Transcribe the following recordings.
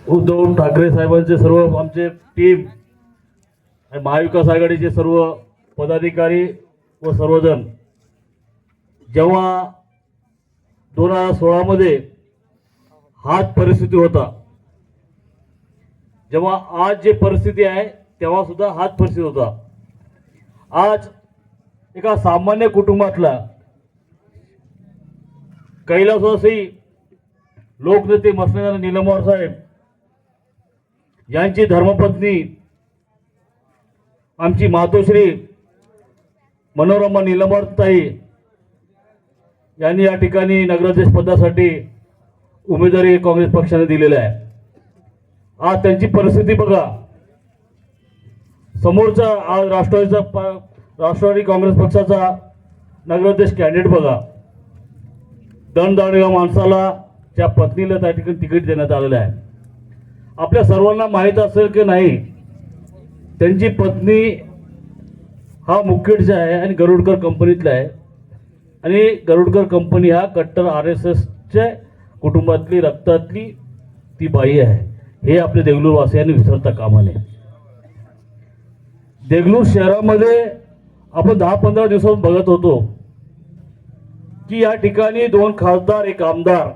उद्धव ठाकरे साहेबांचे सर्व आमचे टीम आणि महाविकास आघाडीचे सर्व पदाधिकारी व सर्वजण जेव्हा 2016 मध्ये हाच परिस्थिती होता, जेव्हा आज जे परिस्थिती आहे तेव्हा सुद्धा हाच परिस्थिती होता. आज एका सामान्य कुटुंबातला कैलासवासी लोकनेते मसनेदार निलमवार साहेब यांची धर्मपत्नी आमची मातोश्री मनोरमा निलमवार ताई यांनी या ठिकाणी नगराध्यक्ष पदासाठी उमेदवारी काँग्रेस पक्षाने दिलेली आहे. आज त्यांची परिस्थिती बघा. समोरचा आज राष्ट्रवादी काँग्रेस पक्षाचा नगराध्यक्ष कॅन्डिडेट बघा. दणदाणग्या माणसाला त्या पत्नीला त्या ठिकाणी तिकीट देण्यात आलेलं आहे. आपल्या सर्वांना माहीत असेल की नाही, त्यांची पत्नी हा मुखेडचा आहे आणि गरुडकर कंपनीतला आहे आणि गरुडकर कंपनी हा कट्टर RSSच्या कुटुंबातली रक्तातली ती बाई आहे. हे आपल्या देगलूर वासियांनी विसरता कामा नये. देगलूर शहरामध्ये आपण 10-15 दिवसांपासून बघत होतो की या ठिकाणी 2 खासदार 1 आमदार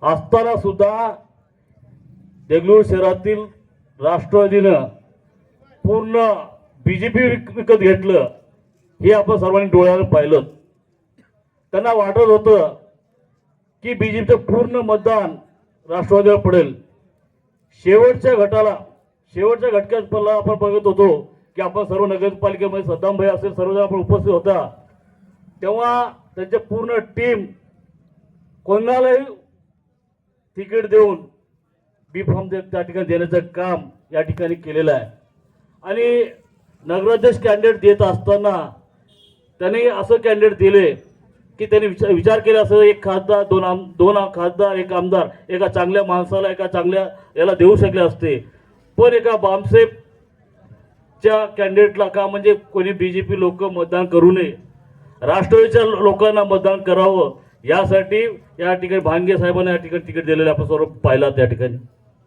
असताना सुद्धा देगलूर शहरातील राष्ट्रवादीनं पूर्ण BJP विकत घेतलं. हे आपण सर्वांनी डोळ्यानं पाहिलं. त्यांना वाटत होतं की BJPचं पूर्ण मतदान राष्ट्रवादीवर पडेल. शेवटच्या घटकात आपण बघत होतो की आपण सर्व नगरपालिकेमध्ये सद्दामभाई असेल सर्वजण आपण उपस्थित होता, तेव्हा त्यांचे पूर्ण टीम कोणालाही तिकीट देऊन बी फॉर्म त्या ठिकाणी देण्याचं काम या ठिकाणी केलेलं आहे. आणि नगराध्यक्ष कॅन्डिडेट देत असताना त्यांनी असं कॅन्डिडेट दिले की त्यांनी विचार केला असं 1 खासदार 2 खासदार 1 आमदार एका चांगल्या माणसाला एका चांगल्या याला देऊ शकले असते, पण एका बामसेफच्या कॅन्डिडेटला का म्हणजे कोणी BJP लोक मतदान करू नये, राष्ट्रवादीच्या लोकांना मतदान करावं यासाठी या ठिकाणी भांगे साहेबांना या ठिकाणी तिकीट दिलेलं आपण सर्व पाहिलं त्या ठिकाणी.